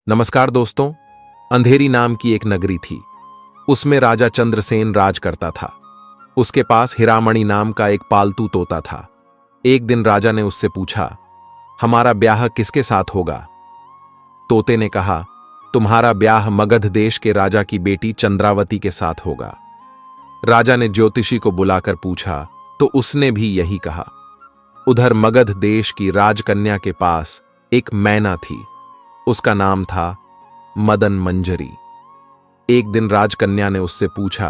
नमस्कार दोस्तों। अंधेरी नाम की एक नगरी थी। उसमें राजा चंद्रसेन राज करता था। उसके पास हिरामणि नाम का एक पालतू तोता था। एक दिन राजा ने उससे पूछा, हमारा ब्याह किसके साथ होगा? तोते ने कहा, तुम्हारा ब्याह मगध देश के राजा की बेटी चंद्रावती के साथ होगा। राजा ने ज्योतिषी को बुलाकर पूछा तो उसने भी यही कहा। उधर मगध देश की राजकन्या के पास एक मैना थी। उसका नाम था मदन मंजरी। एक दिन राजकन्या ने उससे पूछा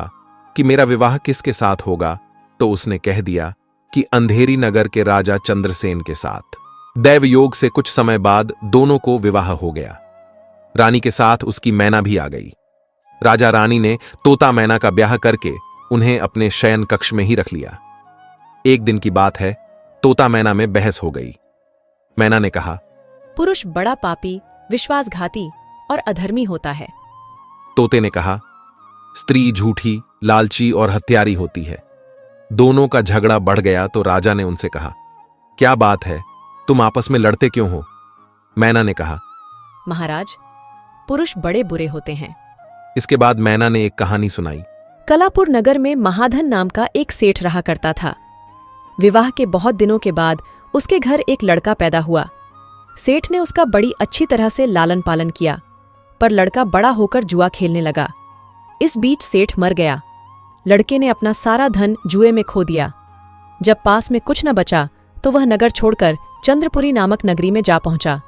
कि मेरा विवाह किसके साथ होगा, तो उसने कह दिया कि अंधेरी नगर के राजा चंद्रसेन के साथ। दैव योग से कुछ समय बाद दोनों को विवाह हो गया। रानी के साथ उसकी मैना भी आ गई। राजा रानी ने तोता मैना का ब्याह करके उन्हें अपने शयन कक्ष में ही रख लिया। एक दिन की बात है, तोता मैना में बहस हो गई। मैना ने कहा, पुरुष बड़ा पापी, विश्वासघाती और अधर्मी होता है। तोते ने कहा, स्त्री झूठी, लालची और हत्यारी होती है। दोनों का झगड़ा बढ़ गया तो राजा ने उनसे कहा, क्या बात है, तुम आपस में लड़ते क्यों हो? मैना ने कहा, महाराज, पुरुष बड़े बुरे होते हैं। इसके बाद मैना ने एक कहानी सुनाई। कलापुर नगर में महाधन नाम का एक सेठ रहा करता था। विवाह के बहुत दिनों के बाद उसके घर एक लड़का पैदा हुआ। सेठ ने उसका बड़ी अच्छी तरह से लालन पालन किया, पर लड़का बड़ा होकर जुआ खेलने लगा। इस बीच सेठ मर गया। लड़के ने अपना सारा धन जुए में खो दिया। जब पास में कुछ न बचा तो वह नगर छोड़कर चंद्रपुरी नामक नगरी में जा पहुंचा।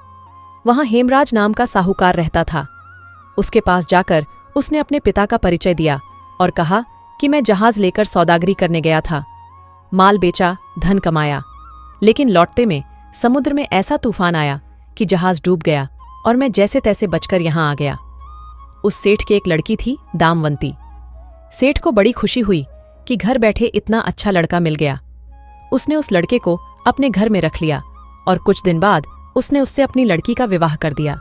वहां हेमराज नाम का साहूकार रहता था। उसके पास जाकर उसने अपने पिता का परिचय दिया और कहा कि मैं जहाज लेकर सौदागरी करने गया था। माल बेचा, धन कमाया, लेकिन लौटते में समुद्र में ऐसा तूफान आया कि जहाज डूब गया और मैं जैसे तैसे बचकर यहां आ गया। उस सेठ की एक लड़की थी, दामवंती। सेठ को बड़ी खुशी हुई कि घर बैठे इतना अच्छा लड़का मिल गया। उसने उस लड़के को अपने घर में रख लिया और कुछ दिन बाद उसने उससे अपनी लड़की का विवाह कर दिया।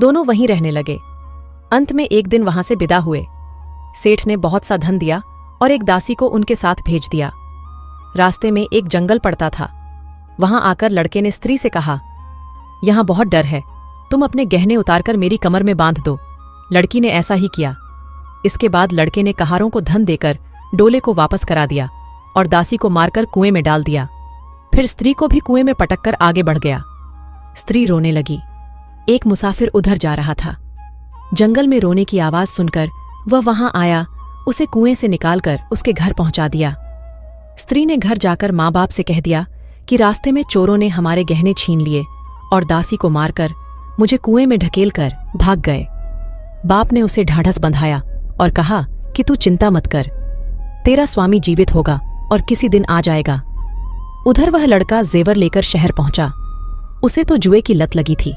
दोनों वहीं रहने लगे। अंत में एक दिन वहां से विदा हुए। सेठ ने बहुत सा धन दिया और एक दासी को उनके साथ भेज दिया। रास्ते में एक जंगल पड़ता था। वहां आकर लड़के ने स्त्री से कहा, यहां बहुत डर है, तुम अपने गहने उतारकर मेरी कमर में बांध दो। लड़की ने ऐसा ही किया। इसके बाद लड़के ने कहारों को धन देकर डोले को वापस करा दिया और दासी को मारकर कुएं में डाल दिया। फिर स्त्री को भी कुएं में पटककर आगे बढ़ गया। स्त्री रोने लगी। एक मुसाफिर उधर जा रहा था। जंगल में रोने की आवाज सुनकर वह वहां आया, उसे कुएं से निकालकर उसके घर पहुंचा दिया। स्त्री ने घर जाकर माँ बाप से कह दिया कि रास्ते में चोरों ने हमारे गहने छीन लिए और दासी को मारकर मुझे कुएं में ढकेलकर भाग गए। बाप ने उसे ढाढ़स बंधाया और कहा कि तू चिंता मत कर, तेरा स्वामी जीवित होगा और किसी दिन आ जाएगा। उधर वह लड़का जेवर लेकर शहर पहुंचा। उसे तो जुए की लत लगी थी।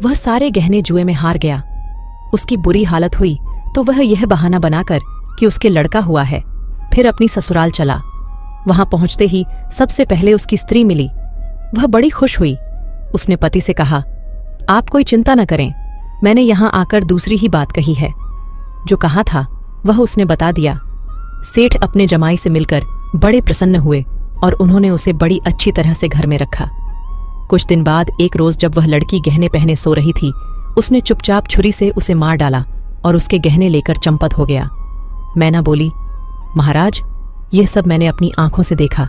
वह सारे गहने जुए में हार गया। उसकी बुरी हालत हुई तो वह यह बहाना बनाकर कि उसके लड़का हुआ है, फिर अपनी ससुराल चला। वहां पहुंचते ही सबसे पहले उसकी स्त्री मिली। वह बड़ी खुश हुई। उसने पति से कहा, आप कोई चिंता न करें, मैंने यहां आकर दूसरी ही बात कही है। जो कहा था वह उसने बता दिया। सेठ अपने जमाई से मिलकर बड़े प्रसन्न हुए और उन्होंने उसे बड़ी अच्छी तरह से घर में रखा। कुछ दिन बाद एक रोज जब वह लड़की गहने पहने सो रही थी, उसने चुपचाप छुरी से उसे मार डाला और उसके गहने लेकर चंपत हो गया। मैना बोली, महाराज, यह सब मैंने अपनी आंखों से देखा।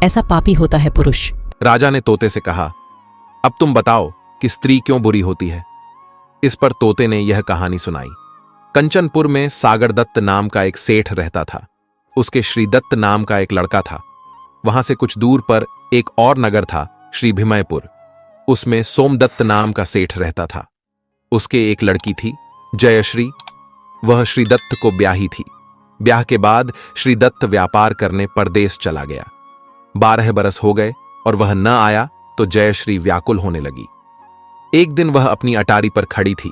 ऐसा पापी होता है पुरुष। राजा ने तोते से कहा, अब तुम बताओ कि स्त्री क्यों बुरी होती है? इस पर तोते ने यह कहानी सुनाई। कंचनपुर में सागर दत्त नाम का एक सेठ रहता था। उसके श्रीदत्त नाम का एक लड़का था। वहां से कुछ दूर पर एक और नगर था, श्री भीमयपुर। उसमें सोमदत्त नाम का सेठ रहता था। उसके एक लड़की थी, जयश्री। वह श्रीदत्त को ब्याही थी। ब्याह के बाद श्रीदत्त व्यापार करने परदेश चला गया। 12 बरस हो गए और वह न आया तो जयश्री व्याकुल होने लगी। एक दिन वह अपनी अटारी पर खड़ी थी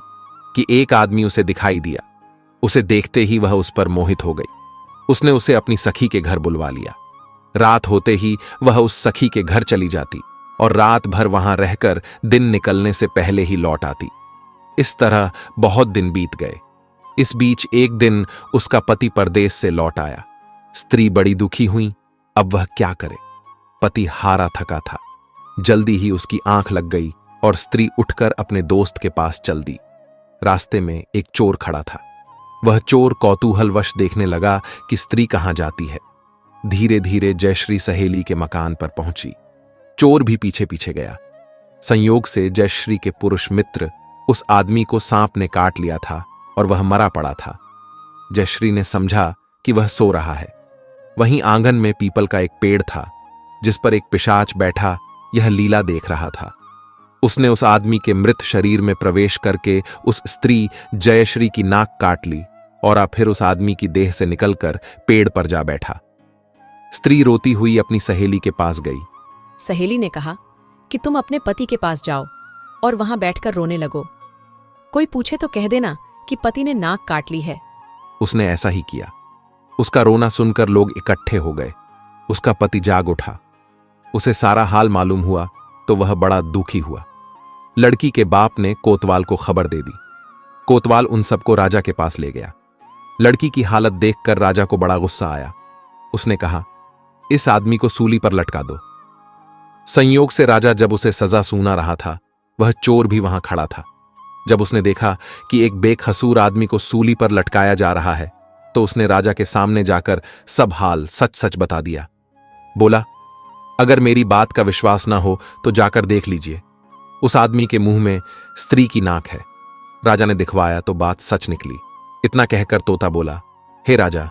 कि एक आदमी उसे दिखाई दिया। उसे देखते ही वह उस पर मोहित हो गई। उसने उसे अपनी सखी के घर बुलवा लिया। रात होते ही वह उस सखी के घर चली जाती और रात भर वहां रहकर दिन निकलने से पहले ही लौट आती। इस तरह बहुत दिन बीत गए। इस बीच एक दिन उसका पति परदेश से लौट आया। स्त्री बड़ी दुखी हुई। अब वह क्या करे? पति हारा थका था। जल्दी ही उसकी आंख लग गई और स्त्री उठकर अपने दोस्त के पास चल दी। रास्ते में एक चोर खड़ा था। वह चोर कौतूहलवश देखने लगा कि स्त्री कहां जाती है। धीरे धीरे जयश्री सहेली के मकान पर पहुंची। चोर भी पीछे पीछे गया। संयोग से जयश्री के पुरुष मित्र उस आदमी को सांप ने काट लिया था और वह मरा पड़ा था। जयश्री ने समझा कि वह सो रहा है। वहीं आंगन में पीपल का एक पेड़ था जिस पर एक पिशाच बैठा यह लीला देख रहा था। उसने उस आदमी के मृत शरीर में प्रवेश करके उस स्त्री जयश्री की नाक काट ली और फिर उस आदमी की देह से निकलकर पेड़ पर जा बैठा। स्त्री रोती हुई अपनी सहेली के पास गई। सहेली ने कहा कि तुम अपने पति के पास जाओ और वहां बैठकर रोने लगो। कोई पूछे तो कह देना कि पति ने नाक काट ली है। उसने ऐसा ही किया। उसका रोना सुनकर लोग इकट्ठे हो गए। उसका पति जाग उठा। उसे सारा हाल मालूम हुआ तो वह बड़ा दुखी हुआ। लड़की के बाप ने कोतवाल को खबर दे दी। कोतवाल उन सबको राजा के पास ले गया। लड़की की हालत देखकर राजा को बड़ा गुस्सा आया। उसने कहा, इस आदमी को सूली पर लटका दो। संयोग से राजा जब उसे सजा सुना रहा था, वह चोर भी वहां खड़ा था। जब उसने देखा कि एक बेकसूर आदमी को सूली पर लटकाया जा रहा है, तो उसने राजा के सामने जाकर सब हाल सच सच बता दिया। बोला, अगर मेरी बात का विश्वास ना हो तो जाकर देख लीजिए। उस आदमी के मुंह में स्त्री की नाक है। राजा ने दिखवाया तो बात सच निकली। इतना कहकर तोता बोला, हे राजा,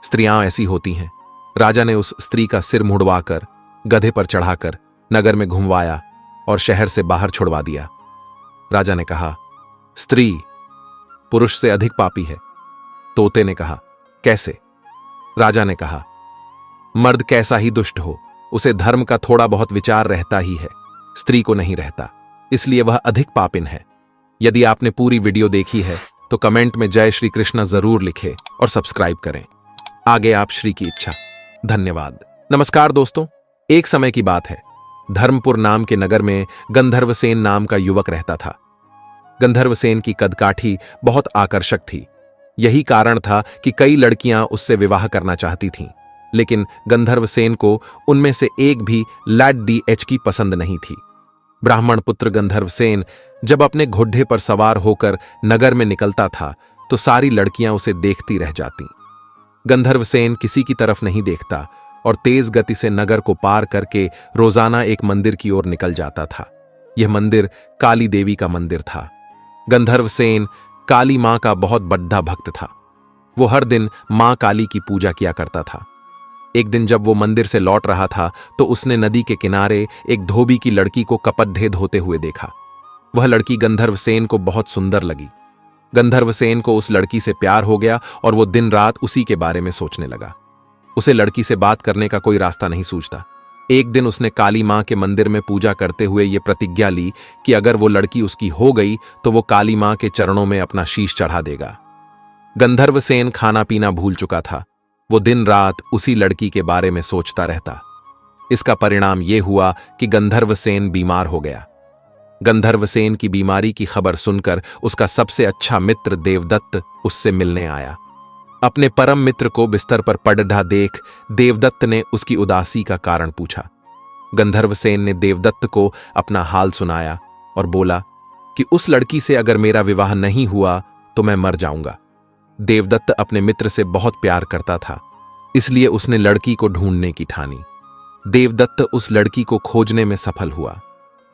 स्त्रियां ऐसी होती हैं। राजा ने उस स्त्री का सिर मुड़वाकर गधे पर चढ़ाकर नगर में घुमवाया और शहर से बाहर छुड़वा दिया। राजा ने कहा, स्त्री पुरुष से अधिक पापी है। तोते ने कहा, कैसे? राजा ने कहा, मर्द कैसा ही दुष्ट हो, उसे धर्म का थोड़ा बहुत विचार रहता ही है, स्त्री को नहीं रहता, इसलिए वह अधिक पापिन है। यदि आपने पूरी वीडियो देखी है तो कमेंट में जय श्री कृष्ण जरूर लिखें और सब्सक्राइब करें। आगे आप श्री की इच्छा। धन्यवाद। नमस्कार दोस्तों, एक समय की बात है। धर्मपुर नाम के नगर में गंधर्वसेन नाम का युवक रहता था। गंधर्वसेन की कदकाठी बहुत आकर्षक थी। यही कारण था कि कई लड़कियां उससे विवाह करना चाहती थीं, लेकिन गंधर्वसेन को उनमें से एक भी लैड डीएच की पसंद नहीं थी। ब्राह्मण पुत्र गंधर्वसेन जब अपने घोड़े पर सवार होकर नगर में निकलता था तो सारी लड़कियां उसे देखती रह जातीं। गंधर्वसेन किसी की तरफ नहीं देखता और तेज गति से नगर को पार करके रोजाना एक मंदिर की ओर निकल जाता था। यह मंदिर काली देवी का मंदिर था। गंधर्वसेन काली मां का बहुत बड़ा भक्त था। वो हर दिन मां काली की पूजा किया करता था। एक दिन जब वो मंदिर से लौट रहा था तो उसने नदी के किनारे एक धोबी की लड़की को कपड़े धोते हुए देखा। वह लड़की गंधर्वसेन को बहुत सुंदर लगी। गंधर्वसेन को उस लड़की से प्यार हो गया और वो दिन रात उसी के बारे में सोचने लगा। उसे लड़की से बात करने का कोई रास्ता नहीं सूझता। एक दिन उसने काली मां के मंदिर में पूजा करते हुए ये प्रतिज्ञा ली कि अगर वो लड़की उसकी हो गई तो वो काली मां के चरणों में अपना शीश चढ़ा देगा। गंधर्वसेन खाना पीना भूल चुका था। वो दिन रात उसी लड़की के बारे में सोचता रहता। इसका परिणाम यह हुआ कि गंधर्वसेन बीमार हो गया। गंधर्वसेन की बीमारी की खबर सुनकर उसका सबसे अच्छा मित्र देवदत्त उससे मिलने आया। अपने परम मित्र को बिस्तर पर पड़ा देख देवदत्त ने उसकी उदासी का कारण पूछा। गंधर्वसेन ने देवदत्त को अपना हाल सुनाया और बोला कि उस लड़की से अगर मेरा विवाह नहीं हुआ तो मैं मर जाऊंगा। देवदत्त अपने मित्र से बहुत प्यार करता था, इसलिए उसने लड़की को ढूंढने की ठानी। देवदत्त उस लड़की को खोजने में सफल हुआ।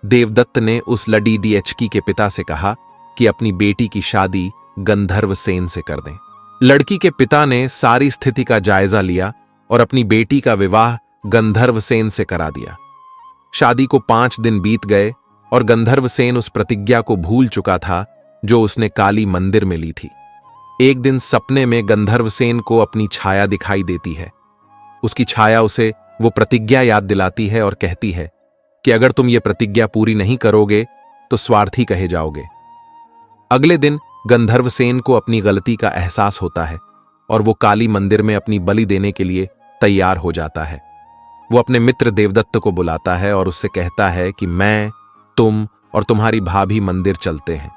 देवदत्त ने उस लड़ी डीएचकी के पिता से कहा कि अपनी बेटी की शादी गंधर्वसेन से कर दें। लड़की के पिता ने सारी स्थिति का जायजा लिया और अपनी बेटी का विवाह गंधर्वसेन से करा दिया। शादी को 5 दिन बीत गए और गंधर्वसेन उस प्रतिज्ञा को भूल चुका था जो उसने काली मंदिर में ली थी। एक दिन सपने में गंधर्वसेन को अपनी छाया दिखाई देती है। उसकी छाया उसे वो प्रतिज्ञा याद दिलाती है और कहती है कि अगर तुम ये प्रतिज्ञा पूरी नहीं करोगे तो स्वार्थी कहे जाओगे। अगले दिन गंधर्वसेन को अपनी गलती का एहसास होता है और वो काली मंदिर में अपनी बलि देने के लिए तैयार हो जाता है। वो अपने मित्र देवदत्त को बुलाता है और उससे कहता है कि मैं, तुम और तुम्हारी भाभी मंदिर चलते हैं।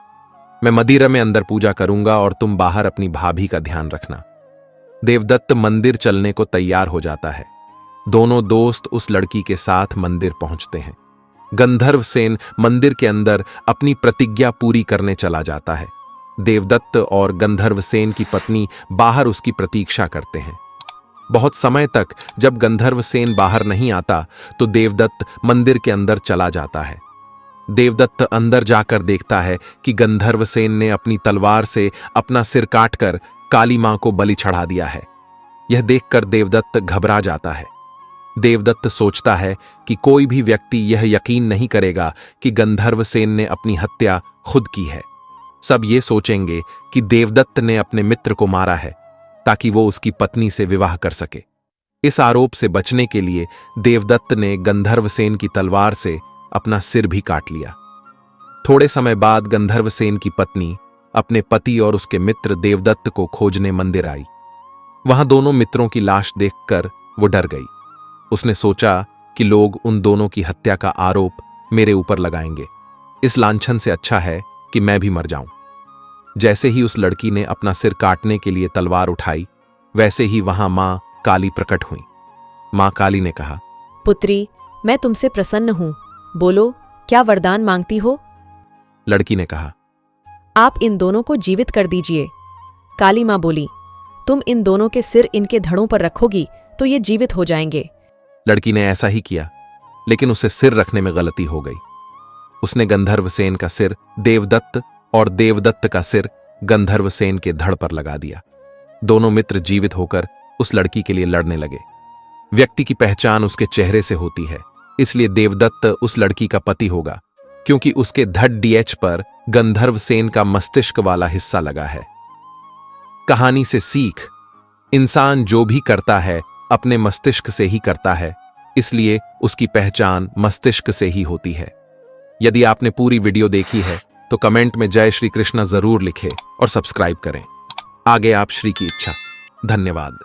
मैं मंदिर में अंदर पूजा करूंगा और तुम बाहर अपनी भाभी का ध्यान रखना। देवदत्त मंदिर चलने को तैयार हो जाता है। दोनों दोस्त उस लड़की के साथ मंदिर पहुंचते हैं। गंधर्वसेन मंदिर के अंदर अपनी प्रतिज्ञा पूरी करने चला जाता है। देवदत्त और गंधर्वसेन की पत्नी बाहर उसकी प्रतीक्षा करते हैं। बहुत समय तक जब गंधर्वसेन बाहर नहीं आता तो देवदत्त मंदिर के अंदर चला जाता है। देवदत्त अंदर जाकर देखता है कि गंधर्वसेन ने अपनी तलवार से अपना सिर काटकर काली मां को बलि चढ़ा दिया है। यह देखकर देवदत्त घबरा जाता है। देवदत्त सोचता है कि कोई भी व्यक्ति यह यकीन नहीं करेगा कि गंधर्वसेन ने अपनी हत्या खुद की है। सब ये सोचेंगे कि देवदत्त ने अपने मित्र को मारा है ताकि वो उसकी पत्नी से विवाह कर सके। इस आरोप से बचने के लिए देवदत्त ने गंधर्वसेन की तलवार से अपना सिर भी काट लिया। थोड़े समय बाद गंधर्वसेन की पत्नी अपने पति और उसके मित्र देवदत्त को खोजने मंदिर आई। वहां दोनों मित्रों की लाश देखकर वो डर गई। उसने सोचा कि लोग उन दोनों की हत्या का आरोप मेरे ऊपर लगाएंगे। इस लांछन से अच्छा है कि मैं भी मर जाऊं। जैसे ही उस लड़की ने अपना सिर काटने के लिए तलवार उठाई, वैसे ही वहां मां काली प्रकट हुई। मां काली ने कहा, पुत्री, मैं तुमसे प्रसन्न हूं। बोलो, क्या वरदान मांगती हो? लड़की ने कहा, आप इन दोनों को जीवित कर दीजिए। काली मां बोली, तुम इन दोनों के सिर इनके धड़ों पर रखोगी तो ये जीवित हो जाएंगे। लड़की ने ऐसा ही किया, लेकिन उसे सिर रखने में गलती हो गई। उसने गंधर्वसेन का सिर देवदत्त और देवदत्त का सिर गंधर्वसेन के धड़ पर लगा दिया। दोनों मित्र जीवित होकर उस लड़की के लिए लड़ने लगे। व्यक्ति की पहचान उसके चेहरे से होती है, इसलिए देवदत्त उस लड़की का पति होगा क्योंकि उसके धड़ डीएच पर गंधर्वसेन का मस्तिष्क वाला हिस्सा लगा है। कहानी से सीख, इंसान जो भी करता है अपने मस्तिष्क से ही करता है, इसलिए उसकी पहचान मस्तिष्क से ही होती है। यदि आपने पूरी वीडियो देखी है तो कमेंट में जय श्री कृष्ण जरूर लिखें और सब्सक्राइब करें। आगे आप श्री की इच्छा। धन्यवाद।